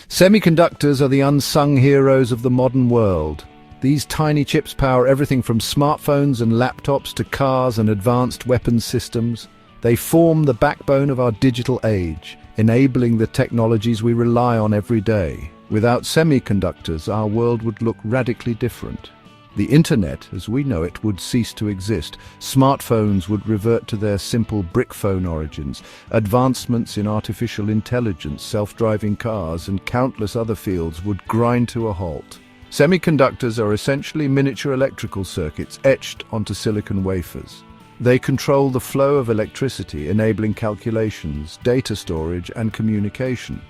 Semiconductors are the unsung heroes of the modern world. These tiny chips power everything from smartphones and laptops to cars and advanced weapons systems. They form the backbone of our digital age, enabling the technologies we rely on every day. Without semiconductors, our world would look radically different. The internet, as we know it, would cease to exist. Smartphones would revert to their simple brick phone origins. Advancements in artificial intelligence, self-driving cars, and countless other fields would grind to a halt. Semiconductors are essentially miniature electrical circuits etched onto silicon wafers. They control the flow of electricity, enabling calculations, data storage, and communication.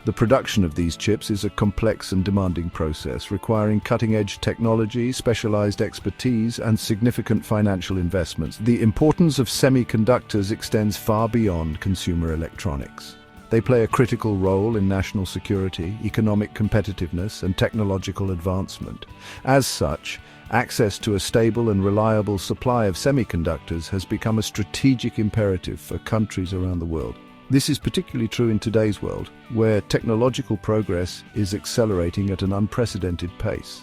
The production of these chips is a complex and demanding process, requiring cutting-edge technology, specialized expertise, and significant financial investments. The importance of semiconductors extends far beyond consumer electronics. They play a critical role in national security, economic competitiveness, and technological advancement. As such, access to a stable and reliable supply of semiconductors has become a strategic imperative for countries around the world. This is particularly true in today's world, where technological progress is accelerating at an unprecedented pace.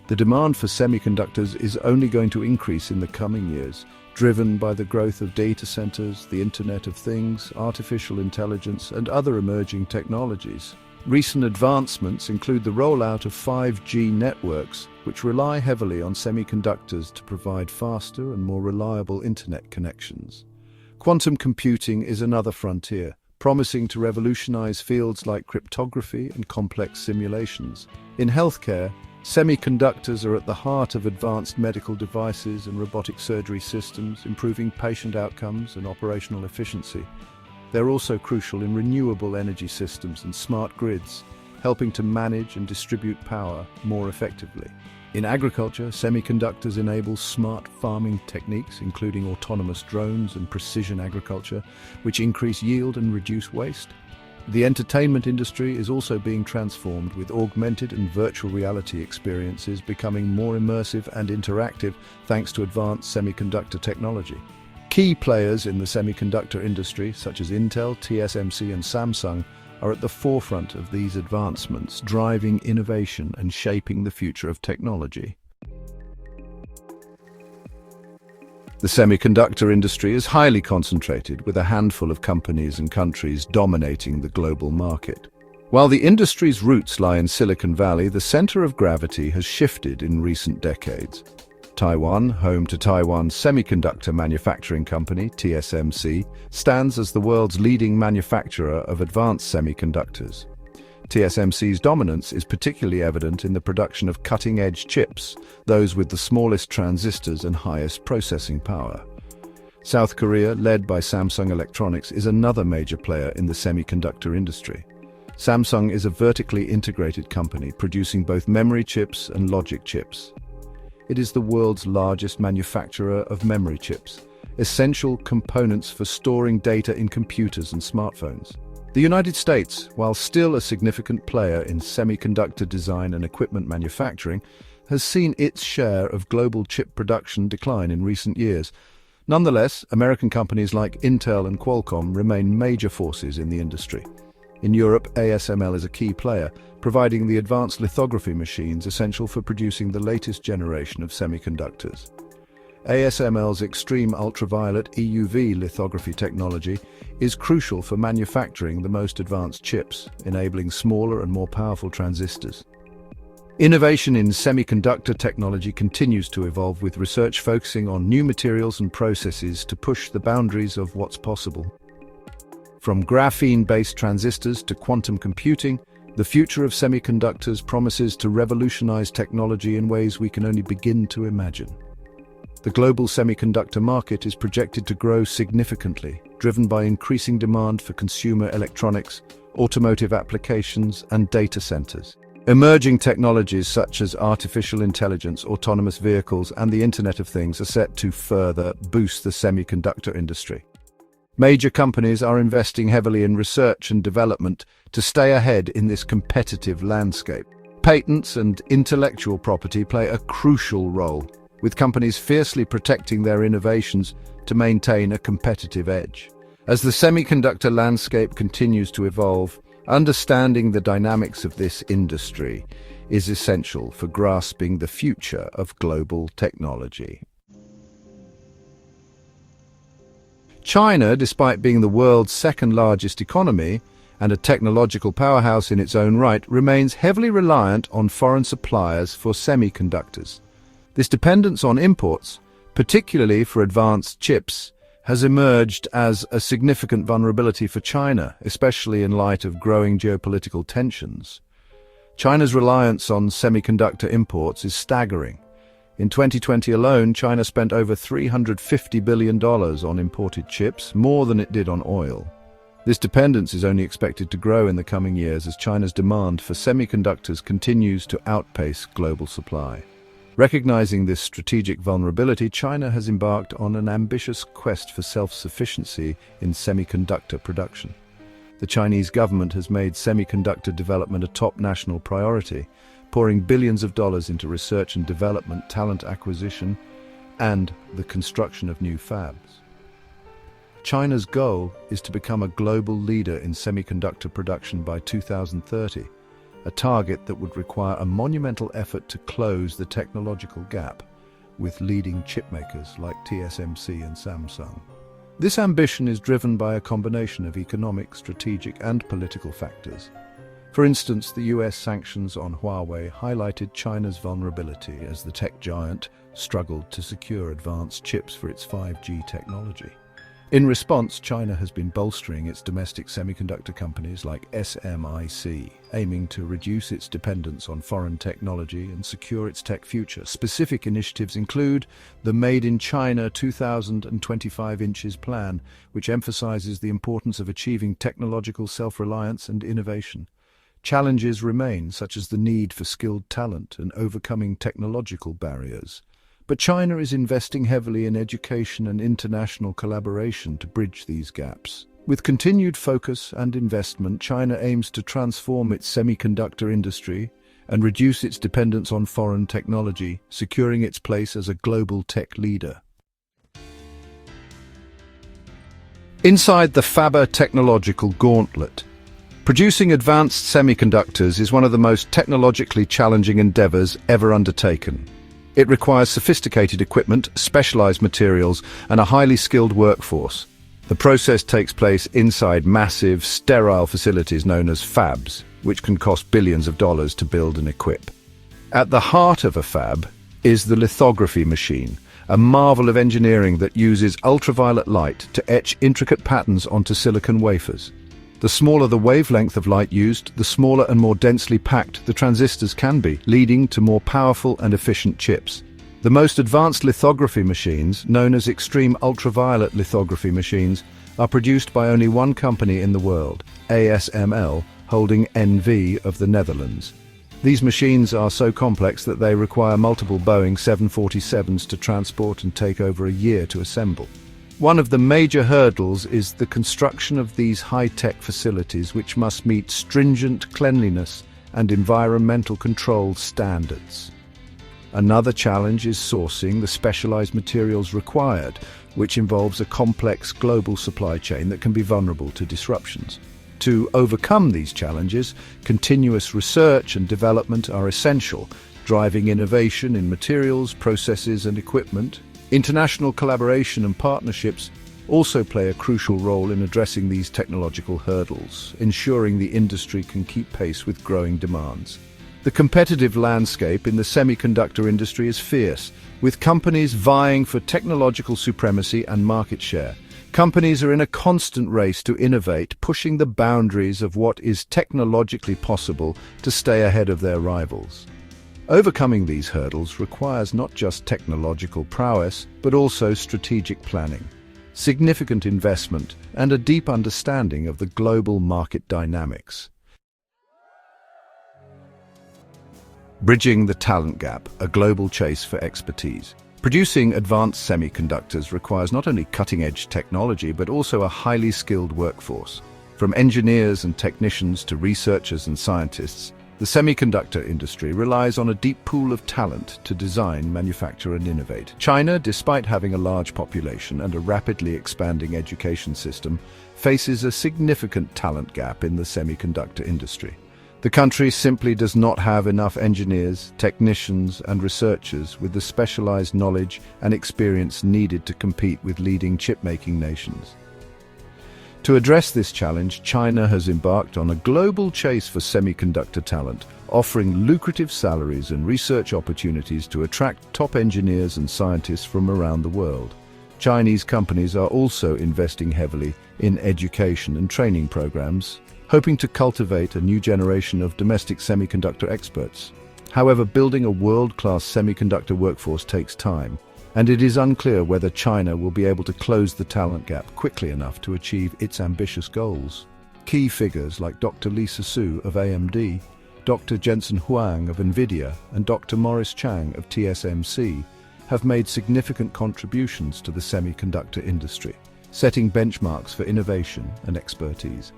The demand for semiconductors is only going to increase in the coming years, driven by the growth of data centers, the Internet of Things, artificial intelligence, and other emerging technologies. Recent advancements include the rollout of 5G networks, which rely heavily on semiconductors to provide faster and more reliable internet connections. Quantum computing is another frontier, promising to revolutionize fields like cryptography and complex simulations. In healthcare, semiconductors are at the heart of advanced medical devices and robotic surgery systems, improving patient outcomes and operational efficiency. They're also crucial in renewable energy systems and smart grids, helping to manage and distribute power more effectively. In agriculture, semiconductors enable smart farming techniques, including autonomous drones and precision agriculture, which increase yield and reduce waste. The entertainment industry is also being transformed, with augmented and virtual reality experiences becoming more immersive and interactive thanks to advanced semiconductor technology. Key players in the semiconductor industry, such as Intel, TSMC, and Samsung, are at the forefront of these advancements, driving innovation and shaping the future of technology. The semiconductor industry is highly concentrated, with a handful of companies and countries dominating the global market. While the industry's roots lie in Silicon Valley, the center of gravity has shifted in recent decades. Taiwan, home to Taiwan's Semiconductor Manufacturing Company, TSMC, stands as the world's leading manufacturer of advanced semiconductors. TSMC's dominance is particularly evident in the production of cutting-edge chips, those with the smallest transistors and highest processing power. South Korea, led by Samsung Electronics, is another major player in the semiconductor industry. Samsung is a vertically integrated company, producing both memory chips and logic chips. It is the world's largest manufacturer of memory chips, essential components for storing data in computers and smartphones. The United States, while still a significant player in semiconductor design and equipment manufacturing, has seen its share of global chip production decline in recent years. Nonetheless, American companies like Intel and Qualcomm remain major forces in the industry. In Europe, ASML is a key player, providing the advanced lithography machines essential for producing the latest generation of semiconductors. ASML's extreme ultraviolet EUV lithography technology is crucial for manufacturing the most advanced chips, enabling smaller and more powerful transistors. Innovation in semiconductor technology continues to evolve, with research focusing on new materials and processes to push the boundaries of what's possible. From graphene-based transistors to quantum computing, the future of semiconductors promises to revolutionize technology in ways we can only begin to imagine. The global semiconductor market is projected to grow significantly, driven by increasing demand for consumer electronics, automotive applications, and data centers. Emerging technologies such as artificial intelligence, autonomous vehicles, and the Internet of Things are set to further boost the semiconductor industry. Major companies are investing heavily in research and development to stay ahead in this competitive landscape. Patents and intellectual property play a crucial role, with companies fiercely protecting their innovations to maintain a competitive edge. As the semiconductor landscape continues to evolve, Understanding the dynamics of this industry is essential for grasping the future of global technology. China, despite being the world's second-largest economy and a technological powerhouse in its own right, remains heavily reliant on foreign suppliers for semiconductors. This dependence on imports, particularly for advanced chips, has emerged as a significant vulnerability for China, especially in light of growing geopolitical tensions. China's reliance on semiconductor imports is staggering. In 2020 alone, China spent over $350 billion on imported chips, more than it did on oil. This dependence is only expected to grow in the coming years as China's demand for semiconductors continues to outpace global supply. Recognizing this strategic vulnerability, China has embarked on an ambitious quest for self-sufficiency in semiconductor production. The Chinese government has made semiconductor development a top national priority, pouring billions of dollars into research and development, talent acquisition, and the construction of new fabs. China's goal is to become a global leader in semiconductor production by 2030, a target that would require a monumental effort to close the technological gap with leading chipmakers like TSMC and Samsung. This ambition is driven by a combination of economic, strategic, and political factors. For instance, the US sanctions on Huawei highlighted China's vulnerability as the tech giant struggled to secure advanced chips for its 5G technology. In response, China has been bolstering its domestic semiconductor companies like SMIC, aiming to reduce its dependence on foreign technology and secure its tech future. Specific initiatives include the Made in China 2025 Inches Plan, which emphasizes the importance of achieving technological self-reliance and innovation. Challenges remain, such as the need for skilled talent and overcoming technological barriers. But China is investing heavily in education and international collaboration to bridge these gaps. With continued focus and investment, China aims to transform its semiconductor industry and reduce its dependence on foreign technology, securing its place as a global tech leader. Inside the Faber technological gauntlet, producing advanced semiconductors is one of the most technologically challenging endeavors ever undertaken. It requires sophisticated equipment, specialized materials, and a highly skilled workforce. The process takes place inside massive, sterile facilities known as fabs, which can cost billions of dollars to build and equip. At the heart of a fab is the lithography machine, a marvel of engineering that uses ultraviolet light to etch intricate patterns onto silicon wafers. The smaller the wavelength of light used, the smaller and more densely packed the transistors can be, leading to more powerful and efficient chips. The most advanced lithography machines, known as extreme ultraviolet lithography machines, are produced by only one company in the world, ASML, holding NV of the Netherlands. These machines are so complex that they require multiple Boeing 747s to transport and take over a year to assemble. One of the major hurdles is the construction of these high-tech facilities, which must meet stringent cleanliness and environmental control standards. Another challenge is sourcing the specialized materials required, which involves a complex global supply chain that can be vulnerable to disruptions. To overcome these challenges, continuous research and development are essential, driving innovation in materials, processes, and equipment. International collaboration and partnerships also play a crucial role in addressing these technological hurdles, ensuring the industry can keep pace with growing demands. The competitive landscape in the semiconductor industry is fierce, with companies vying for technological supremacy and market share. Companies are in a constant race to innovate, pushing the boundaries of what is technologically possible to stay ahead of their rivals. Overcoming these hurdles requires not just technological prowess, but also strategic planning, significant investment, and a deep understanding of the global market dynamics. Bridging the talent gap, a global chase for expertise. Producing advanced semiconductors requires not only cutting-edge technology, but also a highly skilled workforce. From engineers and technicians to researchers and scientists, the semiconductor industry relies on a deep pool of talent to design, manufacture, and innovate. China, despite having a large population and a rapidly expanding education system, faces a significant talent gap in the semiconductor industry. The country simply does not have enough engineers, technicians, and researchers with the specialized knowledge and experience needed to compete with leading chip-making nations. To address this challenge, China has embarked on a global chase for semiconductor talent, offering lucrative salaries and research opportunities to attract top engineers and scientists from around the world. Chinese companies are also investing heavily in education and training programs, hoping to cultivate a new generation of domestic semiconductor experts. However, building a world-class semiconductor workforce takes time, and it is unclear whether China will be able to close the talent gap quickly enough to achieve its ambitious goals. Key figures like Dr. Lisa Su of AMD, Dr. Jensen Huang of NVIDIA, and Dr. Morris Chang of TSMC have made significant contributions to the semiconductor industry, setting benchmarks for innovation and expertise.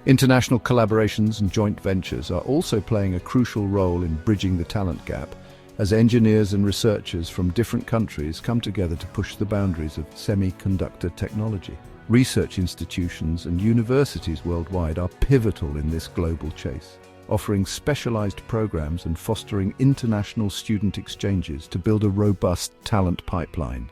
International collaborations and joint ventures are also playing a crucial role in bridging the talent gap, as engineers and researchers from different countries come together to push the boundaries of semiconductor technology. Research institutions and universities worldwide are pivotal in this global chase, offering specialized programs and fostering international student exchanges to build a robust talent pipeline.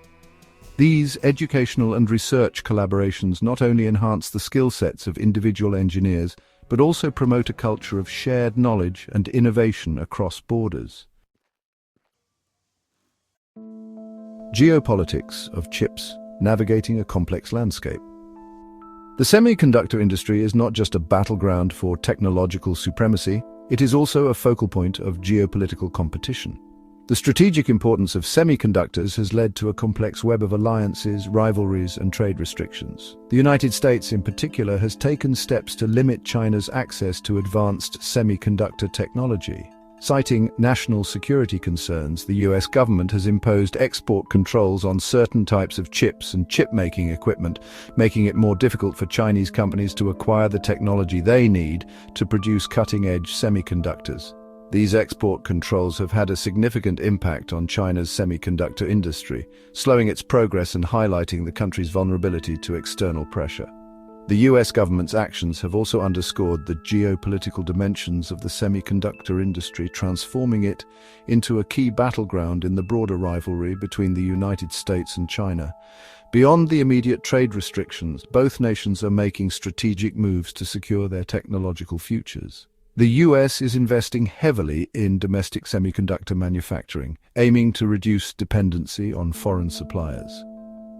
These educational and research collaborations not only enhance the skill sets of individual engineers, but also promote a culture of shared knowledge and innovation across borders. Geopolitics of chips, navigating a complex landscape. The semiconductor industry is not just a battleground for technological supremacy, it is also a focal point of geopolitical competition. The strategic importance of semiconductors has led to a complex web of alliances, rivalries, and trade restrictions. The United States, in particular, has taken steps to limit China's access to advanced semiconductor technology. Citing national security concerns, the US government has imposed export controls on certain types of chips and chip-making equipment, making it more difficult for Chinese companies to acquire the technology they need to produce cutting-edge semiconductors. These export controls have had a significant impact on China's semiconductor industry, slowing its progress and highlighting the country's vulnerability to external pressure. The US government's actions have also underscored the geopolitical dimensions of the semiconductor industry, transforming it into a key battleground in the broader rivalry between the United States and China. Beyond the immediate trade restrictions, both nations are making strategic moves to secure their technological futures. The US is investing heavily in domestic semiconductor manufacturing, aiming to reduce dependency on foreign suppliers.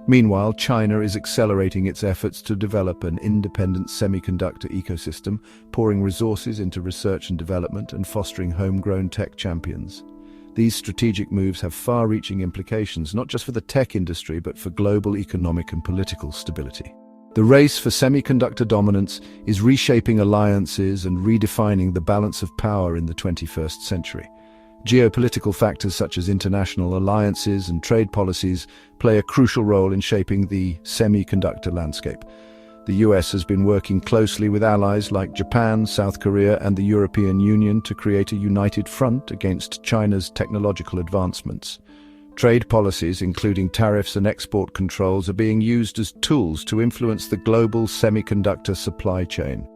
Meanwhile, China is accelerating its efforts to develop an independent semiconductor ecosystem, pouring resources into research and development and fostering homegrown tech champions. These strategic moves have far-reaching implications, not just for the tech industry, but for global economic and political stability. The race for semiconductor dominance is reshaping alliances and redefining the balance of power in the 21st century. Geopolitical factors such as international alliances and trade policies play a crucial role in shaping the semiconductor landscape. The US has been working closely with allies like Japan, South Korea, and the European Union to create a united front against China's technological advancements. Trade policies, including tariffs and export controls, are being used as tools to influence the global semiconductor supply chain.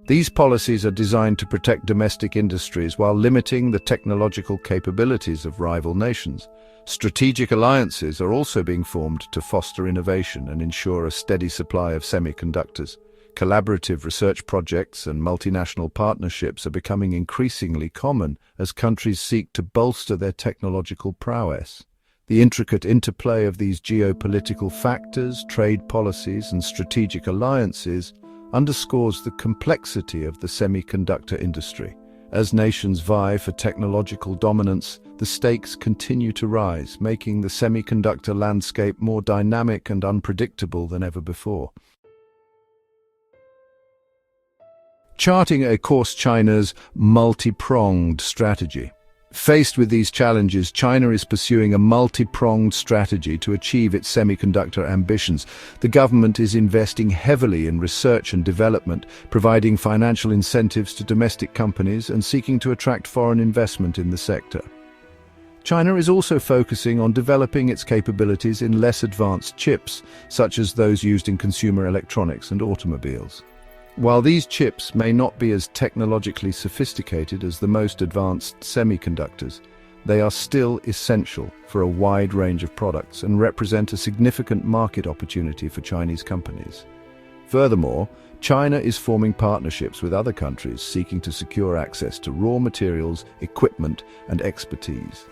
These policies are designed to protect domestic industries while limiting the technological capabilities of rival nations. Strategic alliances are also being formed to foster innovation and ensure a steady supply of semiconductors. Collaborative research projects and multinational partnerships are becoming increasingly common as countries seek to bolster their technological prowess. The intricate interplay of these geopolitical factors, trade policies, and strategic alliances underscores the complexity of the semiconductor industry. As nations vie for technological dominance, the stakes continue to rise, making the semiconductor landscape more dynamic and unpredictable than ever before. Charting a course, China's multi-pronged strategy. Faced with these challenges, China is pursuing a multi-pronged strategy to achieve its semiconductor ambitions. The government is investing heavily in research and development, providing financial incentives to domestic companies and seeking to attract foreign investment in the sector. China is also focusing on developing its capabilities in less advanced chips, such as those used in consumer electronics and automobiles. While these chips may not be as technologically sophisticated as the most advanced semiconductors, they are still essential for a wide range of products and represent a significant market opportunity for Chinese companies. Furthermore, China is forming partnerships with other countries seeking to secure access to raw materials, equipment, and expertise.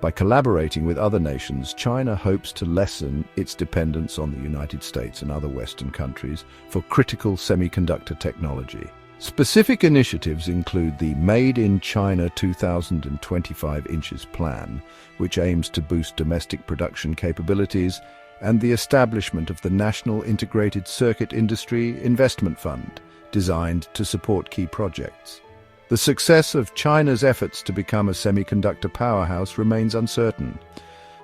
By collaborating with other nations, China hopes to lessen its dependence on the United States and other Western countries for critical semiconductor technology. Specific initiatives include the Made in China 2025 inches plan, which aims to boost domestic production capabilities, and the establishment of the National Integrated Circuit Industry Investment Fund, designed to support key projects. The success of China's efforts to become a semiconductor powerhouse remains uncertain.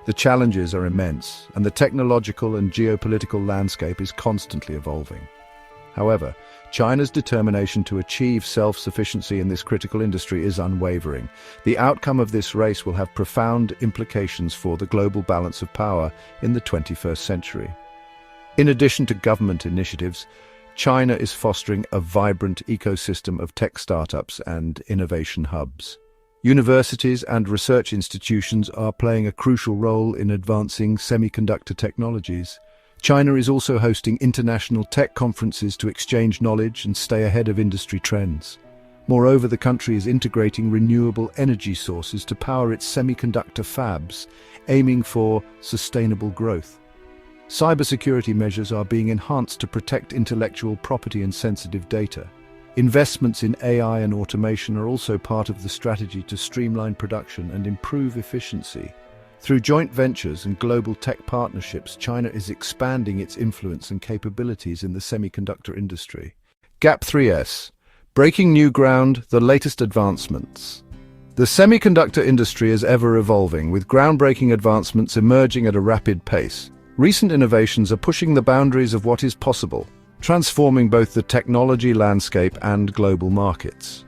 The challenges are immense, and the technological and geopolitical landscape is constantly evolving. However, China's determination to achieve self-sufficiency in this critical industry is unwavering. The outcome of this race will have profound implications for the global balance of power in the 21st century. In addition to government initiatives, China is fostering a vibrant ecosystem of tech startups and innovation hubs. Universities and research institutions are playing a crucial role in advancing semiconductor technologies. China is also hosting international tech conferences to exchange knowledge and stay ahead of industry trends. Moreover, the country is integrating renewable energy sources to power its semiconductor fabs, aiming for sustainable growth. Cybersecurity measures are being enhanced to protect intellectual property and sensitive data. Investments in AI and automation are also part of the strategy to streamline production and improve efficiency. Through joint ventures and global tech partnerships, China is expanding its influence and capabilities in the semiconductor industry. Gap 3S. Breaking new ground, the latest advancements. The semiconductor industry is ever evolving, with groundbreaking advancements emerging at a rapid pace. Recent innovations are pushing the boundaries of what is possible, transforming both the technology landscape and global markets.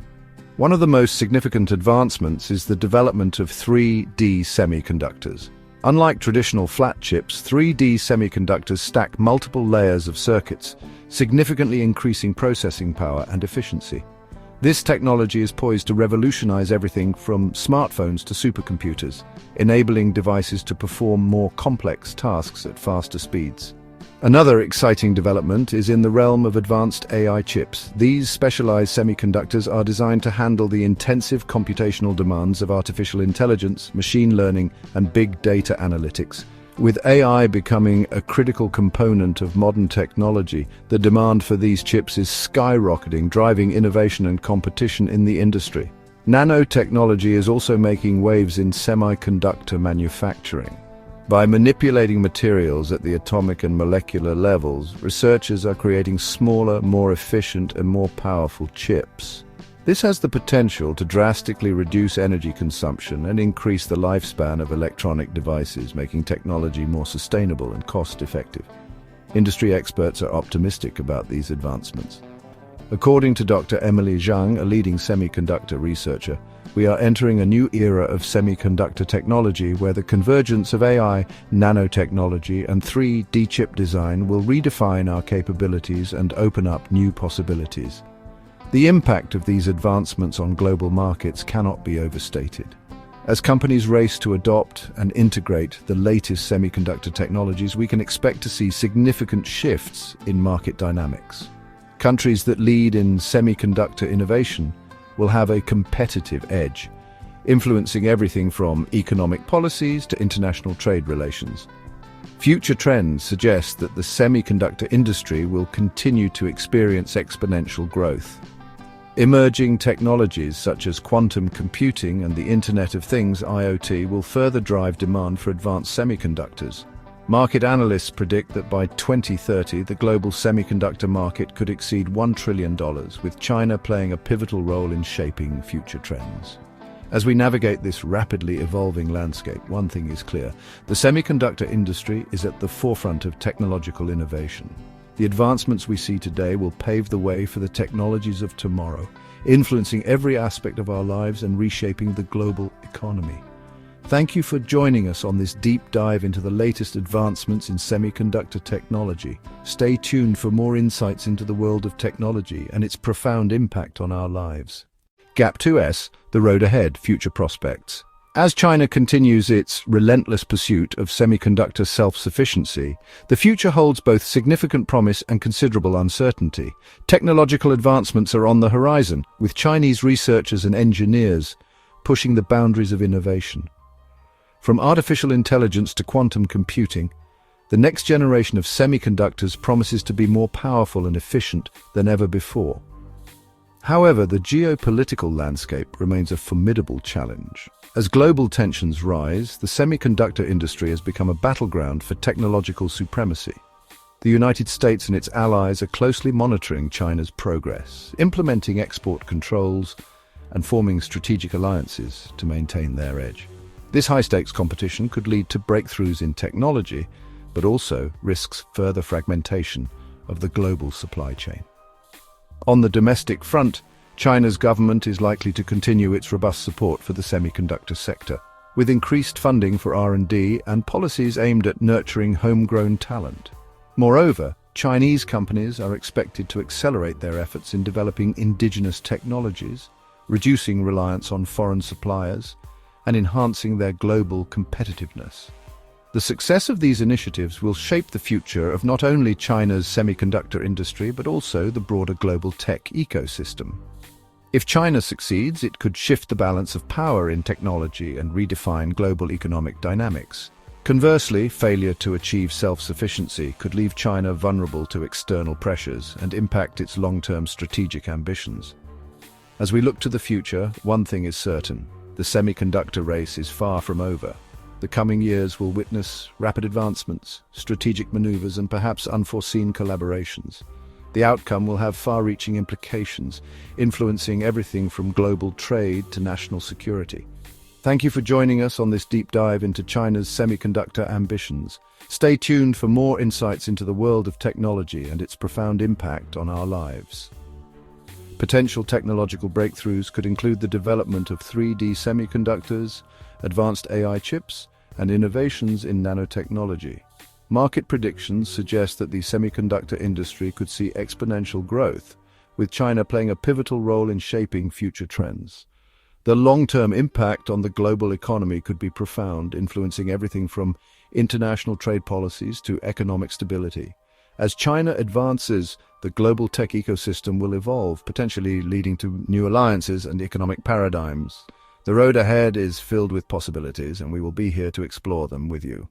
One of the most significant advancements is the development of 3D semiconductors. Unlike traditional flat chips, 3D semiconductors stack multiple layers of circuits, significantly increasing processing power and efficiency. This technology is poised to revolutionize everything from smartphones to supercomputers, enabling devices to perform more complex tasks at faster speeds. Another exciting development is in the realm of advanced AI chips. These specialized semiconductors are designed to handle the intensive computational demands of artificial intelligence, machine learning, and big data analytics. With AI becoming a critical component of modern technology, the demand for these chips is skyrocketing, driving innovation and competition in the industry. Nanotechnology is also making waves in semiconductor manufacturing. By manipulating materials at the atomic and molecular levels, researchers are creating smaller, more efficient, and more powerful chips. This has the potential to drastically reduce energy consumption and increase the lifespan of electronic devices, making technology more sustainable and cost-effective. Industry experts are optimistic about these advancements. According to Dr. Emily Zhang, a leading semiconductor researcher, we are entering a new era of semiconductor technology where the convergence of AI, nanotechnology, and 3D chip design will redefine our capabilities and open up new possibilities. The impact of these advancements on global markets cannot be overstated. As companies race to adopt and integrate the latest semiconductor technologies, we can expect to see significant shifts in market dynamics. Countries that lead in semiconductor innovation will have a competitive edge, influencing everything from economic policies to international trade relations. Future trends suggest that the semiconductor industry will continue to experience exponential growth. Emerging technologies such as quantum computing and the Internet of Things (IoT) will further drive demand for advanced semiconductors. Market analysts predict that by 2030, the global semiconductor market could exceed $1 trillion, with China playing a pivotal role in shaping future trends. As we navigate this rapidly evolving landscape, one thing is clear: the semiconductor industry is at the forefront of technological innovation. The advancements we see today will pave the way for the technologies of tomorrow, influencing every aspect of our lives and reshaping the global economy. Thank you for joining us on this deep dive into the latest advancements in semiconductor technology. Stay tuned for more insights into the world of technology and its profound impact on our lives. Gap 2S, the road ahead, future prospects. As China continues its relentless pursuit of semiconductor self-sufficiency, the future holds both significant promise and considerable uncertainty. Technological advancements are on the horizon, with Chinese researchers and engineers pushing the boundaries of innovation. From artificial intelligence to quantum computing, the next generation of semiconductors promises to be more powerful and efficient than ever before. However, the geopolitical landscape remains a formidable challenge. As global tensions rise, the semiconductor industry has become a battleground for technological supremacy. The United States and its allies are closely monitoring China's progress, implementing export controls and forming strategic alliances to maintain their edge. This high-stakes competition could lead to breakthroughs in technology, but also risks further fragmentation of the global supply chain. On the domestic front, China's government is likely to continue its robust support for the semiconductor sector, with increased funding for R&D and policies aimed at nurturing homegrown talent. Moreover, Chinese companies are expected to accelerate their efforts in developing indigenous technologies, reducing reliance on foreign suppliers, and enhancing their global competitiveness. The success of these initiatives will shape the future of not only China's semiconductor industry, but also the broader global tech ecosystem. If China succeeds, it could shift the balance of power in technology and redefine global economic dynamics. Conversely, failure to achieve self-sufficiency could leave China vulnerable to external pressures and impact its long-term strategic ambitions. As we look to the future, one thing is certain: the semiconductor race is far from over. The coming years will witness rapid advancements, strategic maneuvers, and perhaps unforeseen collaborations. The outcome will have far-reaching implications, influencing everything from global trade to national security. Thank you for joining us on this deep dive into China's semiconductor ambitions. Stay tuned for more insights into the world of technology and its profound impact on our lives. Potential technological breakthroughs could include the development of 3D semiconductors, advanced AI chips, and innovations in nanotechnology. Market predictions suggest that the semiconductor industry could see exponential growth, with China playing a pivotal role in shaping future trends. The long-term impact on the global economy could be profound, influencing everything from international trade policies to economic stability. As China advances, the global tech ecosystem will evolve, potentially leading to new alliances and economic paradigms. The road ahead is filled with possibilities, and we will be here to explore them with you.